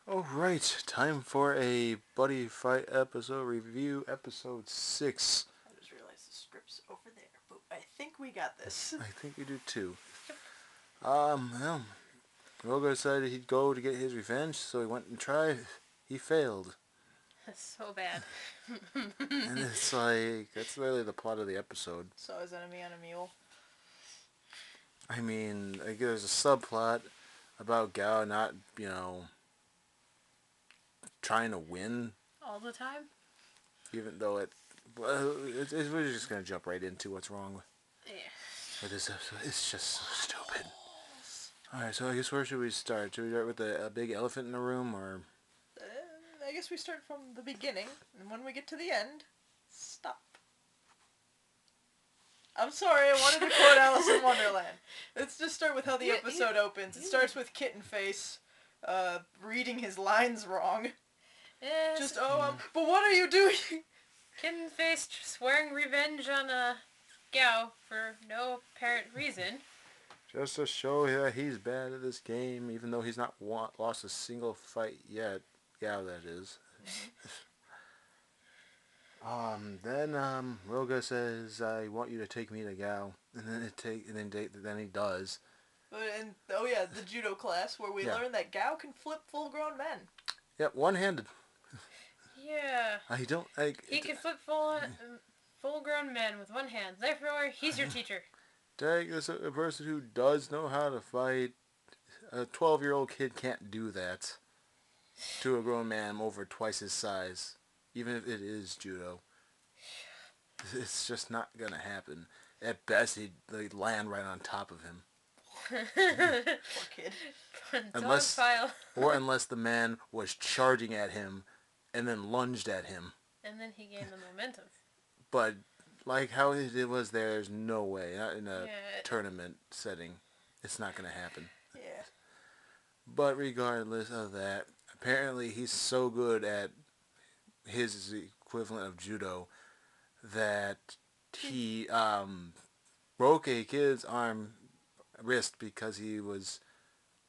Alright, time for a Buddyfight episode review, episode 6. I just realized the script's over there, but I think we got this. I think you do too. Well, Rogo decided he'd go to get his revenge, so he went and tried. He failed. That's so bad. And it's like, that's really the plot of the episode. Saw his enemy on a mule. I mean, like, there's a subplot about Gao not, trying to win, All the time? even though we're just going to jump right into what's wrong with this episode. It's just so stupid. Alright, so I guess where should we start? Should we start with the big elephant in the room, or... I guess we start from the beginning, and when we get to the end, stop. I'm sorry, I wanted to quote Alice in Wonderland. Let's just start with how the episode opens. It starts with Kitten Face, reading his lines wrong. Yes. But what are you doing? Kitten Face swearing revenge on Gao for no apparent reason. Just to show that he's bad at this game, even though he's not lost a single fight yet. Gao, that is. Then Roga says, "I want you to take me to Gao," and then he does. The judo class where we learn that Gao can flip full-grown men. Yep, one-handed. Yeah. I don't like. He can flip full-grown men with one hand. Therefore, he's your teacher. Take this a person who does know how to fight. A 12-year-old kid can't do that to a grown man over twice his size, even if it is judo. It's just not gonna happen. At best, they'd land right on top of him. Poor kid. Unless the man was charging at him and then lunged at him. And then he gained the momentum. But like how it was there's no way. Not in a tournament setting. It's not gonna happen. Yeah. But regardless of that, apparently he's so good at his equivalent of judo that he broke a kid's wrist because he was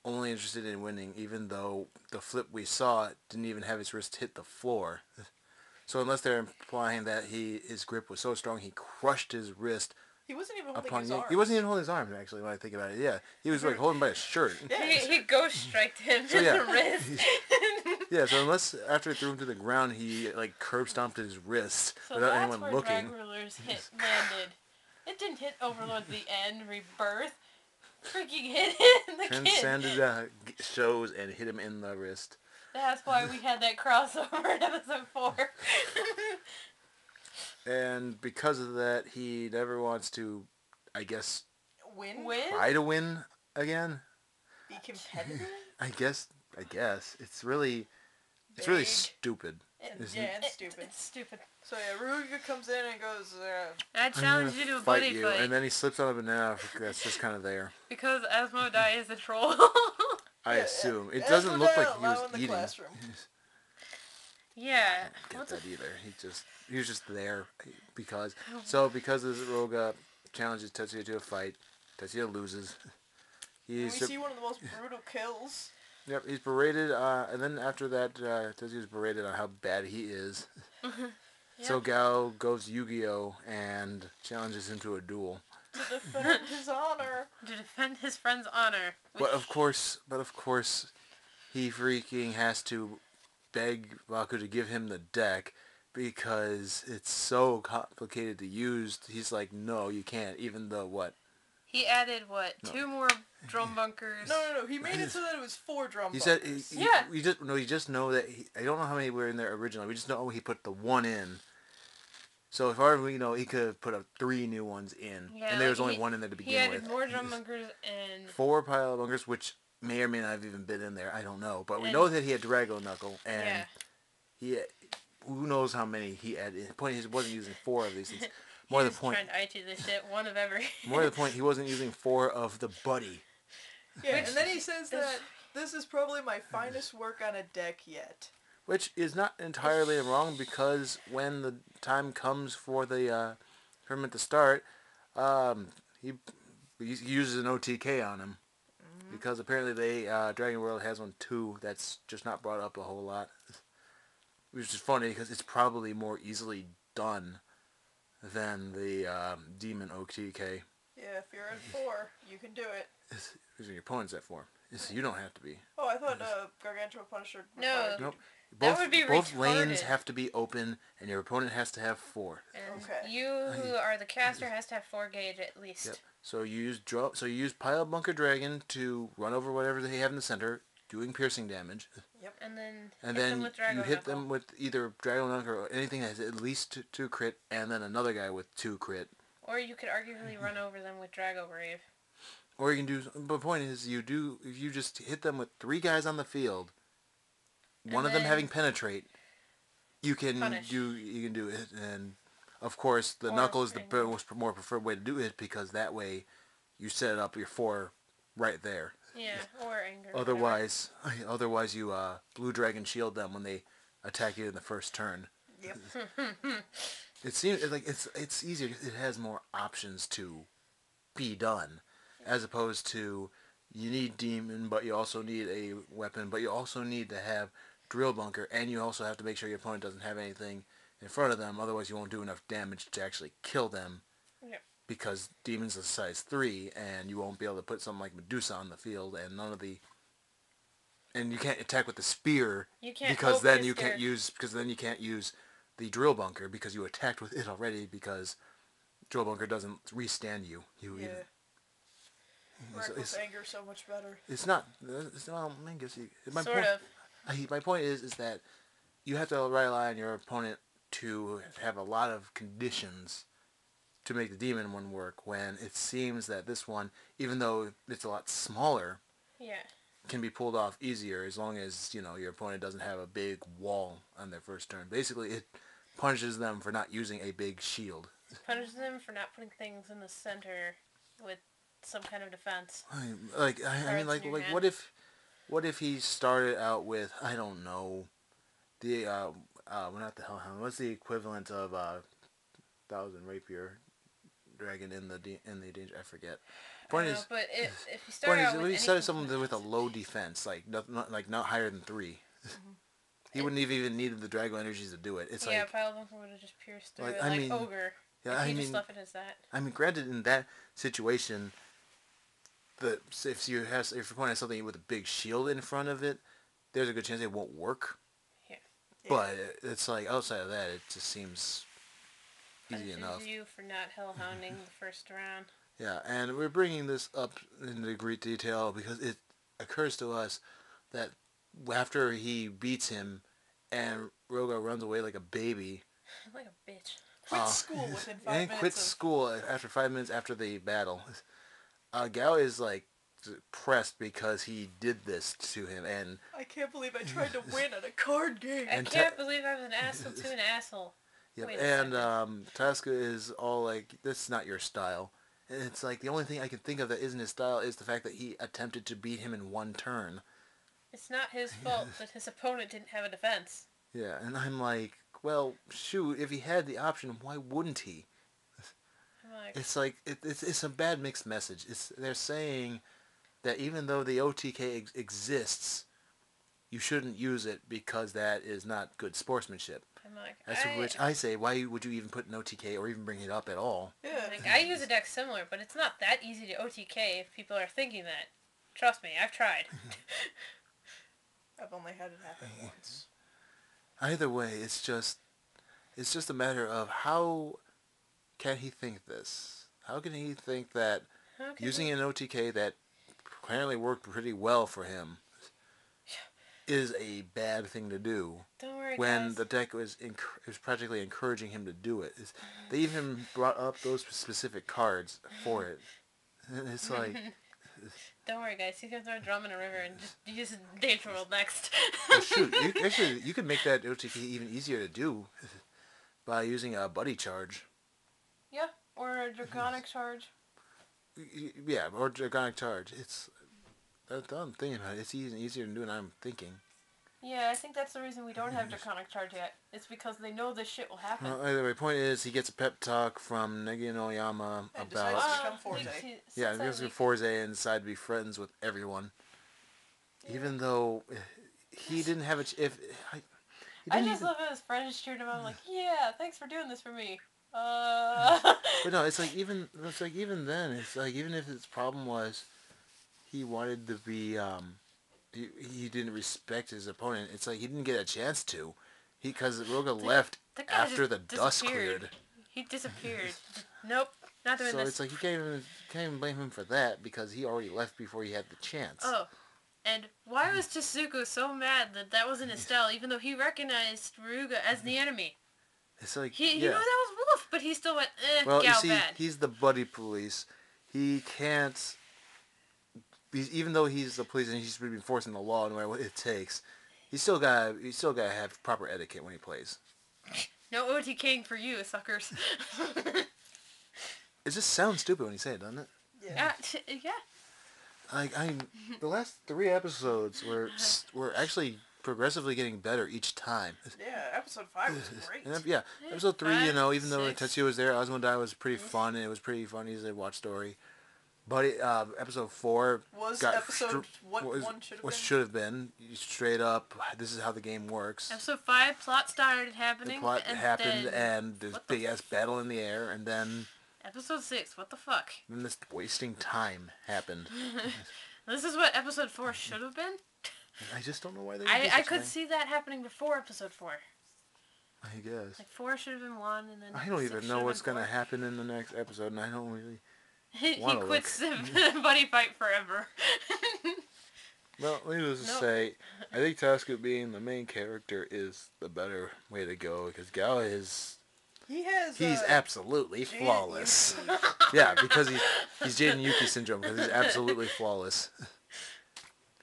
only interested in winning, even though the flip we saw didn't even have his wrist hit the floor. So unless they're implying that his grip was so strong he crushed his wrist. He wasn't even holding his arms. He wasn't even holding his arms, actually, when I think about it. Yeah, he was like holding by his shirt. Yeah. He ghost striked him in the wrist. Yeah, so unless after it threw him to the ground, he like curb stomped his wrist without anyone looking. So that's where Drag Ruler's hit landed. It didn't hit Overlord the End, Rebirth. Freaking hit the kid. Transcended shows and hit him in the wrist. That's why we had that crossover in episode 4. And because of that, he never wants to, I guess, Win? try to win again. Be competitive? I guess it's really stupid. It's stupid. It's stupid. So Ruga comes in and goes, I challenge you to a buddy fight. And then he slips on a banana that's just kind of there. Because Asmodai is a troll. I assume. It doesn't look like he was eating. Classroom. Yeah. I don't get that either. He was just there because this Roga challenges Tetsuya to a fight, Tetsuya loses. We see one of the most brutal kills. Yep, he's berated, and then after that, Tetsuya's berated on how bad he is. Yep. So Gao goes Yu-Gi-Oh! And challenges him to a duel. To defend his honor. To defend his friend's honor. But of course, he freaking has to beg Baku to give him the deck because it's so complicated to use. He's like, no, you can't, even though what? He added, 2 more drum bunkers? No. He made it so that it was 4 drum bunkers. We just know that I don't know how many were in there originally. We just know he put the 1 in. So if far as we know, he could have put 3 new ones in. Yeah, and there was only 1 in there to begin with. He added more drum bunkers and 4 pile bunkers, which may or may not have even been in there. I don't know. But we know that he had Drago Knuckle. And who knows how many he added. The point is he wasn't using 4 of these things. More the point. Trying to IT this shit, 1 of every. More to the point, he wasn't using 4 of the Buddy. Yeah, and then he says that this is probably my finest work on a deck yet. Which is not entirely wrong because when the time comes for the tournament to start, he uses an OTK on him. Because apparently Dragon World has one too that's just not brought up a whole lot. Which is funny because it's probably more easily done than the Demon OTK. Yeah, if you're at 4, you can do it. Because your opponent's at 4. You don't have to be. Oh, I thought Gargantua Punisher. No. Nope. That would be both retarded. lanes have to be open, and your opponent has to have 4. And Okay. you, who are the caster, has to have 4 gauge at least. Yep. So you use Pile Bunker Dragon to run over whatever they have in the center, doing piercing damage. Yep. And then And hit then them with Dragon you hit Knuckle. them with either Dragon Knuckle or anything that has at least 2 crit, and then another guy with 2 crit. Or you could arguably run over them with Drago Brave. Or you can do. But the point is, if you just hit them with 3 guys on the field, one of them having penetrate, you can punish. do it. And of course, the knuckle is the more preferred way to do it because that way, you set up your 4 right there. Yeah, or anger. Otherwise you Blue Dragon shield them when they attack you in the first turn. Yep. It seems like it's easier. It has more options to be done, as opposed to you need Demon, but you also need a weapon, but you also need to have Drill Bunker, and you also have to make sure your opponent doesn't have anything in front of them. Otherwise, you won't do enough damage to actually kill them. Yep. Because Demon's a size 3, and you won't be able to put something like Medusa on the field, and and you can't attack with the spear because then you can't use the Drill Bunker because you attacked with it already because Drill Bunker doesn't restand you. Reckless anger so much better. It's not. Well, I guess my point is that you have to rely on your opponent to have a lot of conditions to make the Demon one work, when it seems that this one, even though it's a lot smaller, can be pulled off easier as long as your opponent doesn't have a big wall on their first turn. Basically, it punishes them for not using a big shield. Punishes them for not putting things in the center with some kind of defense. I mean, what if he started out with, I don't know, the not the Hellhound. What's the equivalent of Thousand Rapier Dragon in the danger? I forget. Point is, but if you start out with something with a low defense, like not higher than 3. He wouldn't have even needed the Drago energies to do it. It's Pile Bunker would have just pierced through it, Ogre. Yeah, if you just left it as that. I mean, granted, in that situation, if your opponent has something with a big shield in front of it, there's a good chance it won't work. Yeah. But it's outside of that, it just seems easy enough. You for not hellhounding the first round. Yeah, and we're bringing this up into great detail because it occurs to us that after he beats him and Roga runs away like a baby. Like a bitch. Quit school within 5 minutes. And quit school after 5 minutes after the battle. Gao is pressed because he did this to him, and I can't believe I tried to win at a card game. I can't believe I was an asshole to an asshole. Yep, and Tasca is all like, "This is not your style." And it's like the only thing I can think of that isn't his style is the fact that he attempted to beat him in 1 turn. It's not his fault that his opponent didn't have a defense. Yeah, and I'm like, well, shoot, if he had the option, why wouldn't he? It's it's a bad mixed message. They're saying that even though the OTK exists, you shouldn't use it because that is not good sportsmanship. As to which I say, why would you even put an OTK or even bring it up at all? Yeah. I use a deck similar, but it's not that easy to OTK if people are thinking that. Trust me, I've tried. I've only had it happen once. Either way, it's just a matter of how can he think this? How can he think that using an OTK that apparently worked pretty well for him is a bad thing to do? Don't worry, when guys. the deck was practically encouraging him to do it. They even brought up those specific cards for it. And it's like... Don't worry, guys. He's gonna throw a drum in a river and just use Danger World next. Well, shoot, you could make that OTK even easier to do by using a Buddy Charge. Yeah, or a Draconic Charge. Yeah, or Draconic Charge. I'm thinking about it. It's easier to do than I'm thinking. Yeah, I think that's the reason we don't have Draconic Charge yet. It's because they know this shit will happen. Well, either way, point is, he gets a pep talk from Negi no Oyama And about... decides to become Forze. Yeah, he goes to Forze and decide to be friends with everyone. Yeah. Even though he didn't have a... I just love how his friends cheered him on, like, yeah, thanks for doing this for me. But no, it's like even then, it's like even if his problem was he wanted to be he didn't respect his opponent. It's like he didn't get a chance to, because Roga left after the dust cleared. He disappeared. Nope, not doing so this. It's like you can't even blame him for that because he already left before he had the chance. Oh. And why was Tsuku so mad that wasn't his style, even though he recognized Ryuga as the enemy? It's like he knew that was Wolf, but he still went, well, Gao you see, bad. He's the buddy police. He can't. Even though he's the police and he's been enforcing the law no matter what it takes, he still gotta have proper etiquette when he plays. No OTKing for you, suckers. It just sounds stupid when you say it, doesn't it? Yeah. Yeah. The last 3 episodes were actually progressively getting better each time. Yeah, episode 5 was great. Yeah, episode 3, 5, even though 6. Tetsuya was there, Osmondai was pretty fun, and it was pretty funny as a watch story. But episode 4 was got episode what should have been. Straight up, this is how the game works. Episode 5, plot started happening. The plot happened, and there's big ass battle in the air, and then episode 6, what the fuck? Then this wasting time happened. This is what episode 4 should have been? I just don't know why they I could see that happening before episode 4. I guess. Like 4 should have been 1, and then I don't even know what's going to happen in the next episode, and I don't really he quits Buddyfight forever. Well, needless to say, I think Tasuku being the main character is the better way to go, because Gao is... He's absolutely flawless. Yeah, because he's Jaden Yuki syndrome, because he's absolutely flawless.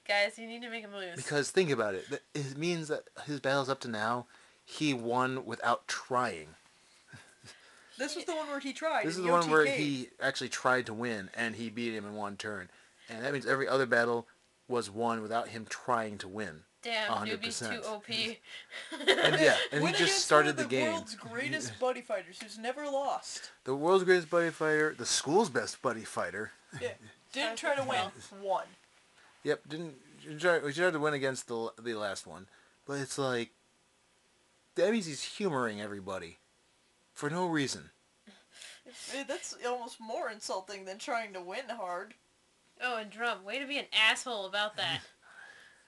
Guys, you need to make him lose. Because think about it. It means that his battles up to now, he won without trying. This was the one where he tried. This is the one where he actually tried to win, and he beat him in one turn. And that means every other battle was won without him trying to win. Damn, 100%. newbie's too OP. and he just started the game. The world's greatest buddy fighters who's never lost. The world's greatest buddy fighter, the school's best buddy fighter. Yeah, didn't try to win. Won. Yep, we tried to win against the last one, but it's like that means he's humoring everybody for no reason. That's almost more insulting than trying to win hard. Oh, and Drum, way to be an asshole about that.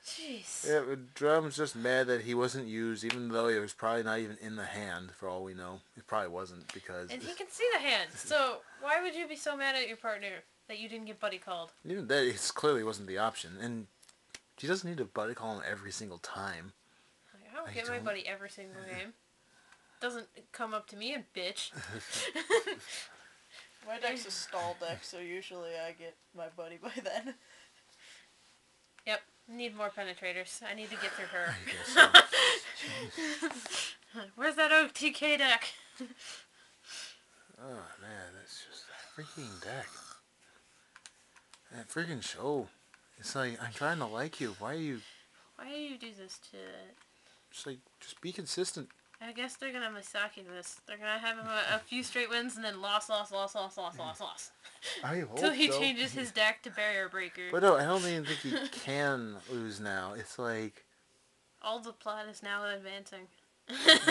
Jeez. Yeah, but Drum's just mad that he wasn't used, even though he was probably not even in the hand, for all we know. It probably wasn't, because... And he can see the hand, so why would you be so mad at your partner that you didn't get buddy called? Even that, it clearly wasn't the option, and she doesn't need to buddy call him every single time. I don't get my buddy every single game. Doesn't come up to me and bitch. My deck's a stall deck, so usually I get my buddy by then. Yep. Need more penetrators. I need to get through her. I guess so. Where's that OTK deck? Oh man, that's just a freaking deck. That freaking show. It's like, I'm trying to like you. Why do you do this to... Just be consistent. I guess they're gonna Misaki this. They're gonna have him a few straight wins and then loss. I hope Till he changes his deck to Barrier Breaker. But no, I don't even think he can lose now. It's like... All the plot is now advancing.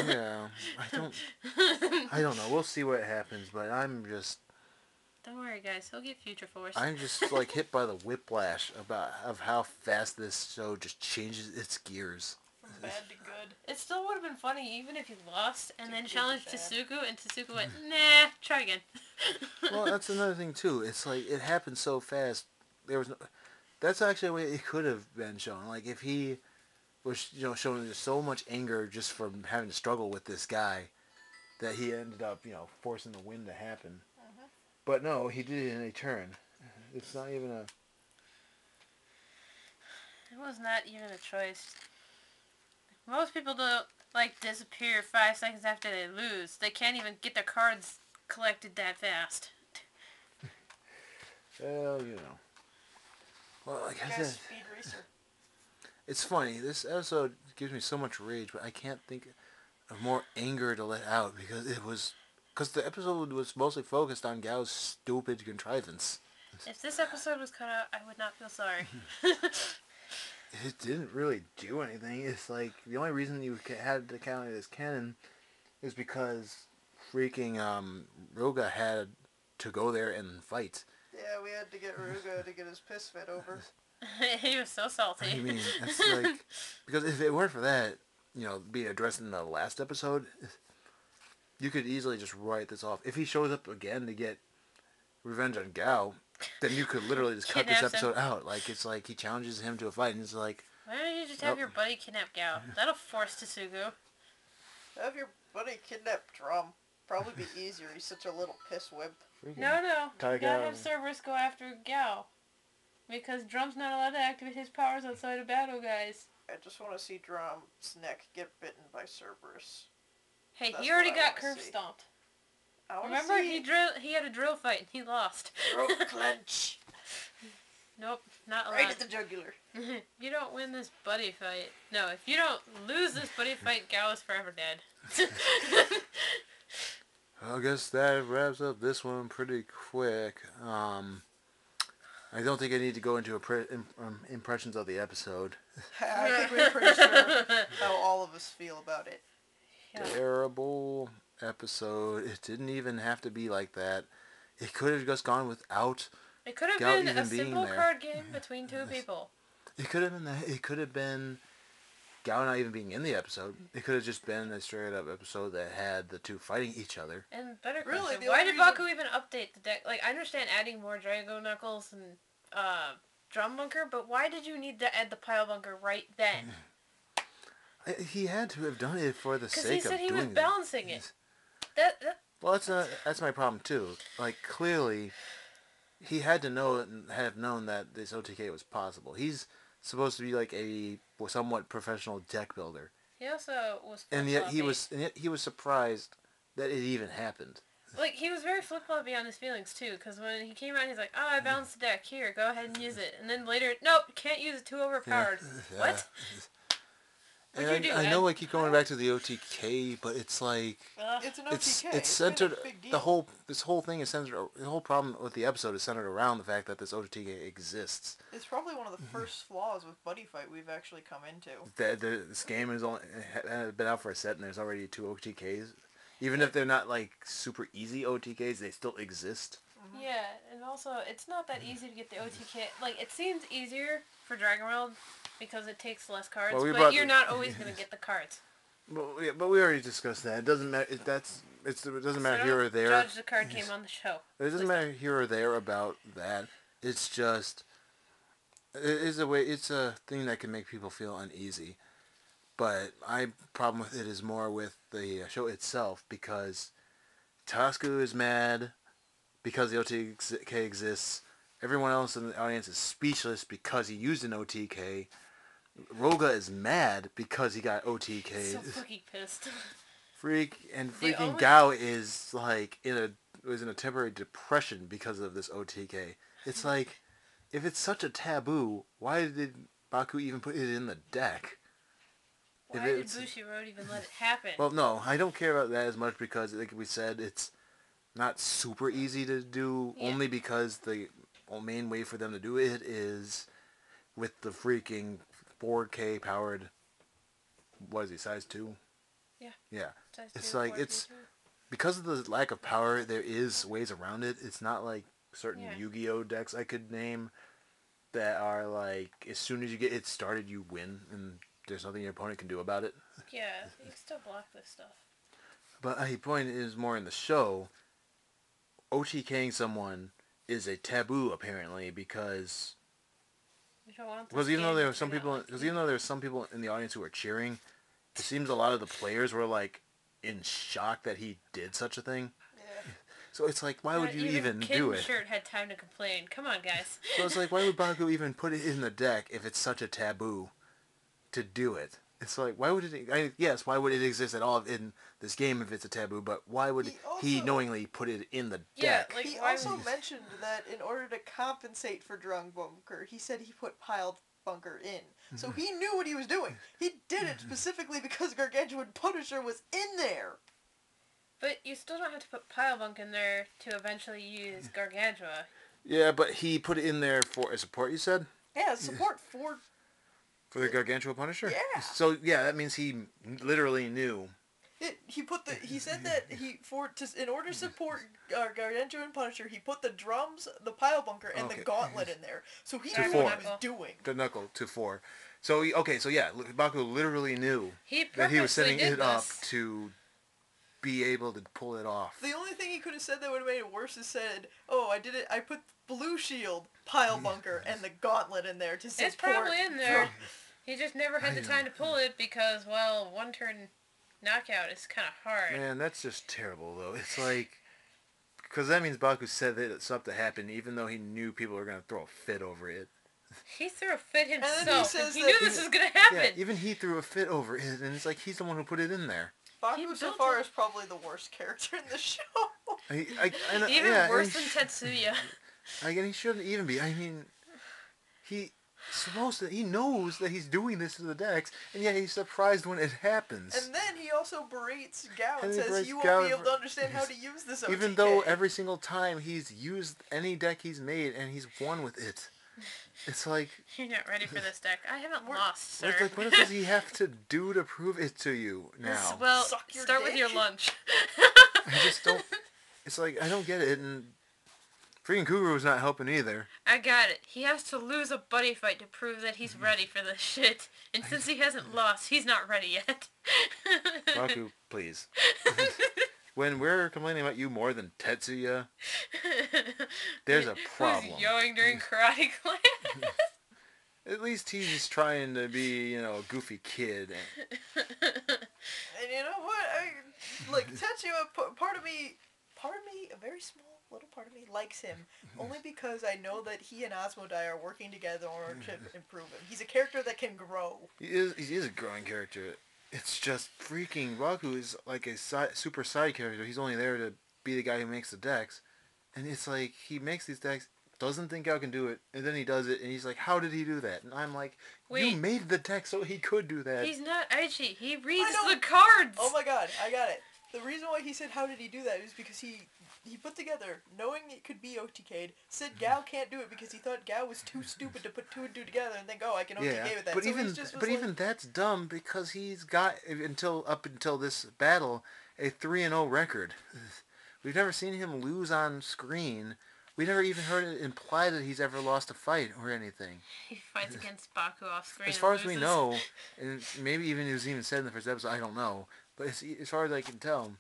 Yeah, I don't know. We'll see what happens, but I'm just... Don't worry, guys. He'll get Future Force. I'm just, like, hit by the whiplash of how fast this show just changes its gears. From bad to good. It still would have been funny even if you lost and then challenged Tsuku and Tsuku went, nah, try again. Well, that's another thing too. It's like it happened so fast. There was no. That's actually the way it could have been shown. Like if he was, showing just so much anger just from having to struggle with this guy, that he ended up, forcing the win to happen. But no, he did it in a turn. It's not even a. It was not even a choice. Most people don't, disappear 5 seconds after they lose. They can't even get their cards collected that fast. Well, Well, like I said... Speed racer. It's funny. This episode gives me so much rage, but I can't think of more anger to let out because the episode was mostly focused on Gao's stupid contrivance. If this episode was cut out, I would not feel sorry. It didn't really do anything. It's like the only reason you had to count it as canon is because freaking Roga had to go there and fight. Yeah, we had to get Ruga to get his piss fit over. He was so salty. I mean, that's like because if it weren't for that, being addressed in the last episode, you could easily just write this off. If he shows up again to get revenge on Gao, then you could literally just cut this Kidnaps him. episode out. Like it's like he challenges him to a fight, and it's like, Why don't you just have your buddy kidnap Gao? That'll force Tsugu. Have your buddy kidnap Drum. Probably be easier. He's such a little piss wimp. No. You Taiga. gotta have Cerberus go after Gao. Because Drum's not allowed to activate his powers outside of battle, guys. I just want to see Drum's neck get bitten by Cerberus. Hey, That's he already what I got wanna curve see. stomped. I wanna Remember, see he had a drill fight and he lost. throat clench Nope, not allowed. right at the jugular. You don't win this buddy fight. No, if you don't lose this buddy fight, Gao is forever dead. I guess that wraps up this one pretty quick. I don't think I need to go into impressions of the episode. I think we're pretty sure how all of us feel about it. Yeah. Terrible episode. It didn't even have to be like that. It could have just gone without. It could have Gao been even a being simple there. card game between two people. It could have been that. It could have been Gao not even being in the episode. It could have just been a straight up episode that had the two fighting each other. And better Really, question, the why only did reason- Baku even update the deck? Like, I understand adding more Drago Knuckles and Drum Bunker, but why did you need to add the Pile Bunker right then? He had to have done it for the Because sake he said of he doing was it. balancing it. That Well, that's my problem too. Like clearly, he had to know and have known that this OTK was possible. He's supposed to be like a somewhat professional deck builder, he also was and yet flip-floppy. he was surprised that it even happened. Like, he was very flip-floppy on his feelings, too, because when he came out, he's like, oh, I balanced the deck. Here, go ahead and use it. And then later, nope, can't use it, too overpowered. What? And What'd you do, I know Ed? I keep going back to the OTK, but it's like It's an OTK. it's kind of centered. a big deal. This whole thing is centered. The whole problem with the episode is centered around the fact that this OTK exists. It's probably one of the first flaws with Buddyfight we've actually come into. This game has only been out for a set, and there's already 2 OTKs. Even if they're not like super easy OTKs, they still exist. Yeah, and also, it's not that easy to get the OTK. Like, it seems easier for Dragon World because it takes less cards, Well, we but brought you're the- not always going to get the cards. But we already discussed that. It doesn't matter. It doesn't matter So here or don't there. judge the card game on the show. It doesn't Please matter here or there about that. It's just it's a thing that can make people feel uneasy. But my problem with it is more with the show itself because Tasku is mad because the OTK exists. Everyone else in the audience is speechless because he used an OTK. Roga is mad because he got OTK. So fucking pissed. Freaking only- Gao is like was in a temporary depression because of this OTK. It's like if it's such a taboo, why did Baku even put it in the deck? Why did Bushiroad even let it happen? Well, no, I don't care about that as much because, like we said, it's not super easy to do. Yeah. Only because the main way for them to do it is with the freaking 4K powered. What is he? Size 2? Yeah. Yeah. Size It's 2, like 4, it's 2. because of the lack of power. There is ways around it. It's not like certain Yeah. Yu-Gi-Oh decks I could name that are like as soon as you get it started, you win, and there's nothing your opponent can do about it. Yeah, you can still block this stuff. But my point is more in the show. OTKing someone is a taboo apparently because We don't want this even though game there to were some turn out people like because even though there were some people in the audience who were cheering, it seems a lot of the players were like in shock that he did such a thing. Yeah. So it's like why would Not you even Kid do in it? Shirt had time to complain. Come on, guys. So it's like why would Baku even put it in the deck if it's such a taboo to do it? It's like why would it? Yes, why would it exist at all in this game if it's a taboo? But why would he also- knowingly put it in the Yeah, deck? like He why also would... mentioned that in order to compensate for Drung Bunker, he said he put piled bunker in. So he knew what he was doing. He did it specifically because Gargantuan Punisher was in there. But you still don't have to put Pile Bunk in there to eventually use Gargantua. Yeah, but he put it in there for a support, you said? Yeah, support for... For the Gargantua Punisher? Yeah. So, yeah, that means he literally knew. He said that in order to support Gargantuan Punisher, he put the drums, the Pile Bunker, and the Gauntlet in there. So he knew what he was doing. The Knuckle to 4. So, so yeah, Baku literally knew that he was setting it up to be able to pull it off. The only thing he could have said that would have made it worse is said, "Oh, I did it. I put Blue Shield, Pile Bunker, and the Gauntlet in there to support." It's probably in there. He just never had the time to pull it because, well, one turn knockout is kind of hard. Man, that's just terrible, though. It's like, because that means Baku said that something happened, even though he knew people were going to throw a fit over it. He threw a fit himself. And then he says he knew this was going to happen. Yeah, even he threw a fit over it, and it's like he's the one who put it in there. Baku so far is probably the worst character in the show. Even worse than Tetsuya. Again, he shouldn't even be. I mean, he knows that he's doing this to the decks, and yet he's surprised when it happens. And then he also berates Gao and says, "You won't Gao be able to understand how to use this OTK." Even though every single time he's used any deck he's made, and he's won with it. It's like... You're not ready for this deck. I haven't lost, sir. It's like, what does he have to do to prove it to you now? Well, start with your lunch. I just don't... It's like, I don't get it, and... Freaking Kuguru's not helping either. I got it. He has to lose a buddy fight to prove that he's ready for this shit. And since he hasn't lost, he's not ready yet. Baku, please. When we're complaining about you more than Tetsuya, there's a problem. Who's yelling during karate class? At least he's just trying to be, a goofy kid. And you know what? Tetsuya, part of me, a very small little part of me likes him, only because I know that he and Asmodai are working together in order to improve him. He's a character that can grow. He is a growing character. It's just freaking Baku is like a super side character. He's only there to be the guy who makes the decks. And it's like, he makes these decks, doesn't think Gao can do it, and then he does it, and he's like, how did he do that? And I'm like, you made the deck so he could do that. He's not Aichi. He reads the cards. Oh my god, I got it. The reason why he said how did he do that is because he put together, knowing it could be OTK'd, said Gao can't do it because he thought Gao was too stupid to put 2 and 2 together and think, oh, I can OTK with that. But so even that's dumb because he's got up until this battle a 3-0 record. We've never seen him lose on screen. We never even heard it imply that he's ever lost a fight or anything. He fights against Baku off screen. As far as we know, and maybe even it was even said in the first episode, I don't know. But as far as I can tell,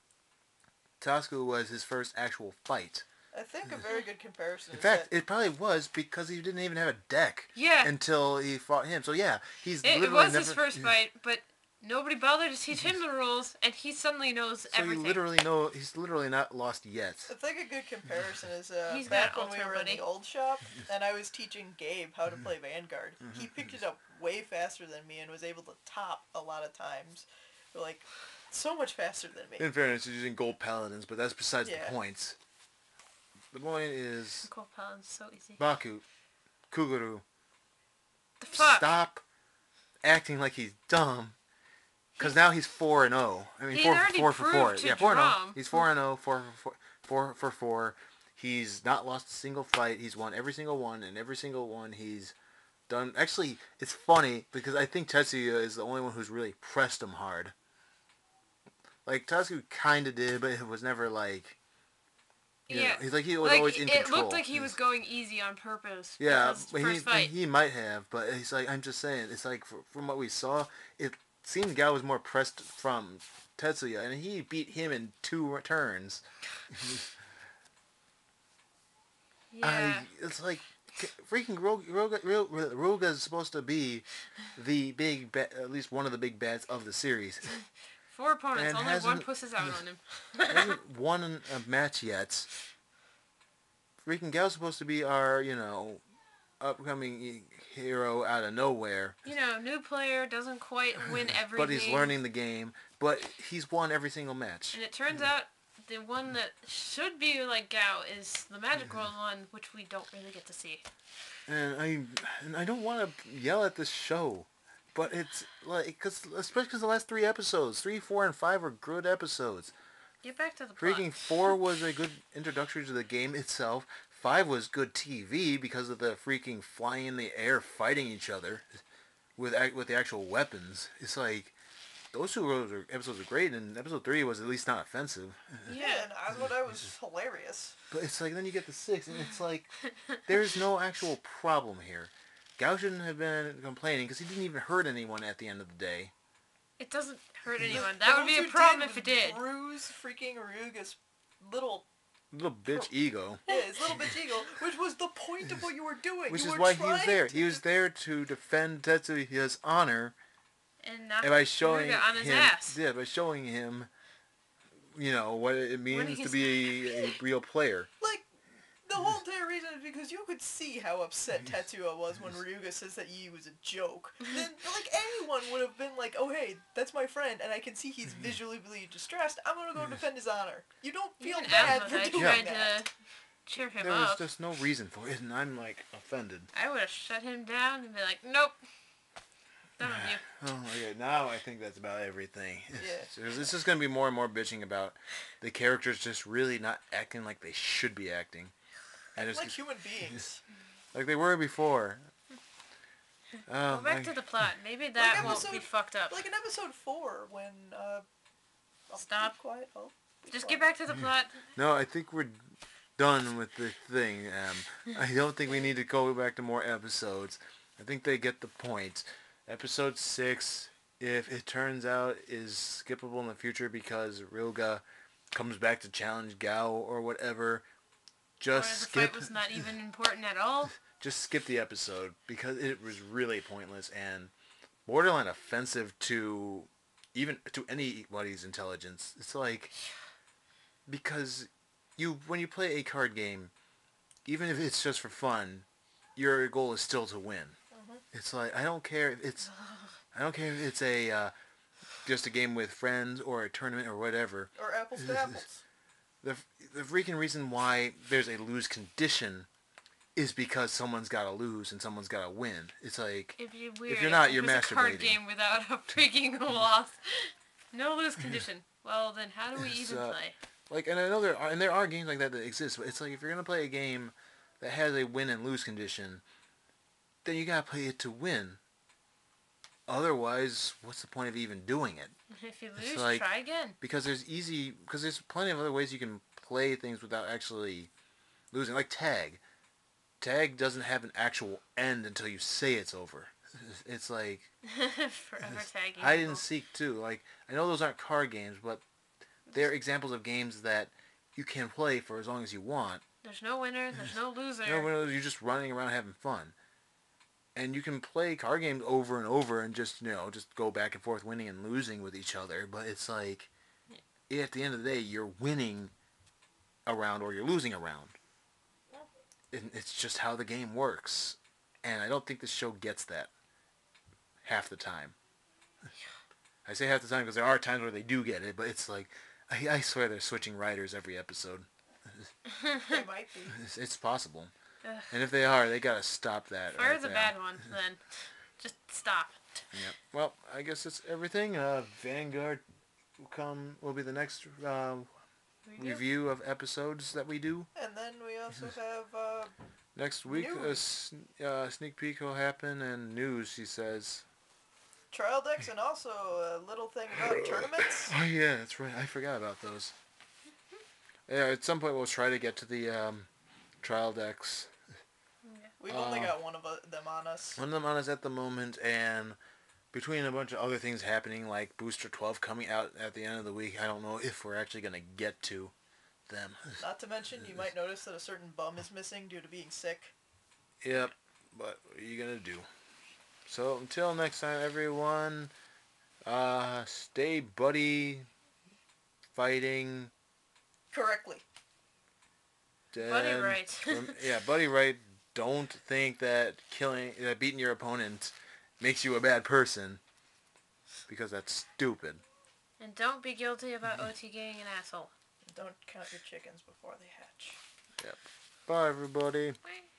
Tasku was his first actual fight. I think a very good comparison. In fact, it probably was because he didn't even have a deck. Yeah. Until he fought him. So yeah, it was his first fight, but nobody bothered to teach him the rules, and he suddenly knows everything. He's literally not lost yet. I think a good comparison is back when we were in the old shop, and I was teaching Gabe how to play Vanguard. He picked it up way faster than me and was able to top a lot of times. Like, so much faster than me. In fairness, he's using gold paladins, but that's besides the point. The point is... Gold paladins, so easy. Baku, Kuguru, the fuck? Stop acting like he's dumb. Because now he's 4-0. I mean, 4 for 4. Yeah, 4-0. He's 4-0, 4 for 4. He's not lost a single fight. He's won every single one, and every single one he's done. Actually, it's funny because I think Tetsuya is the only one who's really pressed him hard. Like, Tatsuya kind of did, but it was never like... You know, he was always in control. It looked like he was going easy on purpose. Yeah, he might have, but he's like, I'm just saying, it's like, from what we saw, it seemed Gao was more pressed from Tetsuya, and he beat him in 2 turns. Yeah. It's like, freaking Roga is supposed to be the big, at least one of the big bats of the series. 4 opponents, only one pushes out on him. Hasn't won a match yet. Freaking Gao's supposed to be our, upcoming hero out of nowhere. New player, doesn't quite win every But he's learning the game. But he's won every single match. And it turns out the one that should be like Gao is the Magic World one, which we don't really get to see. and I don't want to yell at this show, but it's like especially because the last 3 episodes, 3, 4, and 5 are good episodes. Get back to the plot. Freaking 4 was a good introduction to the game itself. 5 was good TV because of the freaking flying in the air, fighting each other with the actual weapons. It's like those 2 episodes are great, and episode 3 was at least not offensive. Yeah, and Asmodai was hilarious. But it's like then you get the 6, and it's like there's no actual problem here. Gao shouldn't have been complaining because he didn't even hurt anyone at the end of the day. It doesn't hurt anyone. That would be a problem if it did. Bruise freaking Ryuga's little Bitch ego. Yeah, his little bitch ego, which was the point of what you were doing. Which you is were why he was there. to... He was there to defend Tetsuya's honor. And not by showing Ryuga on his him, ass. Yeah, by showing him, what it means to be a real player. Like, the whole entire reason is because you could see how upset Tetsuya was when Ryuga says that Yi was a joke. Then, like, anyone would have been like, oh, hey, that's my friend, and I can see he's visually distressed. I'm gonna go defend his honor. You don't feel Even bad Asmodai for doing tried that. to cheer him There up. was just no reason for it, and I'm, offended. I would have shut him down and be like, nope. Done with you. Oh, okay, now I think that's about everything. Yeah. So this is going to be more and more bitching about the characters just really not acting like they should be acting. And Like human beings. like they were before. Go back to the plot. Maybe that won't be fucked up. Like in episode 4, when, I'll Stop. Be quiet. Just get back to the plot. No, I think we're done with the thing. I don't think we need to go back to more episodes. I think they get the point. Episode 6, if it turns out, is skippable in the future because Ryuga comes back to challenge Gao or whatever. Just or the skip. fight was not even important at all. Just skip the episode because it was really pointless and borderline offensive to anybody's intelligence. It's like because when you play a card game, even if it's just for fun, your goal is still to win. It's like I don't care if it's a just a game with friends or a tournament or whatever. Or apples to apples. The freaking reason why there's a lose condition is because someone's got to lose and someone's got to win. It's like It'd be weird if you're not, you're it was masturbating. a card game without a freaking loss. No lose condition. Well, then how do we even play? Like, and I know there are games like that exist, but it's like if you're gonna play a game that has a win and lose condition, then you gotta play it to win. Otherwise, what's the point of even doing it? If you lose, try again. Because there's plenty of other ways you can play things without actually losing. Like tag. Tag doesn't have an actual end until you say it's over. It's like forever tagging. Hide and seek too. Like I know those aren't card games, but they're examples of games that you can play for as long as you want. There's no winner. There's no loser. No winner. You're just running around having fun. And you can play card games over and over and just go back and forth winning and losing with each other. But it's like, at the end of the day, you're winning a round or you're losing a round. And it's just how the game works. And I don't think this show gets that half the time. I say half the time because there are times where they do get it, but it's like, I swear they're switching writers every episode. They might be. It's possible. Ugh. And if they are, they gotta stop that. Fire the bad one, then. Just stop. Yeah. Well, I guess that's everything. Vanguard will be the next review of episodes that we do. And then we also have next week. A sneak peek will happen and news. He says. Trial decks and also a little thing about tournaments. Oh yeah, that's right. I forgot about those. Yeah, at some point we'll try to get to the trial decks. We've only got one of them on us. One of them on us at the moment, and between a bunch of other things happening, like Booster 12 coming out at the end of the week, I don't know if we're actually going to get to them. Not to mention, you might notice that a certain bum is missing due to being sick. Yep, but what are you going to do? So, until next time, everyone, stay buddy fighting. Correctly. Buddy right. Yeah, buddy right. Don't think that beating your opponent makes you a bad person, because that's stupid. And don't be guilty about OT-gang an asshole. Don't count your chickens before they hatch. Yep. Bye, everybody. Bye.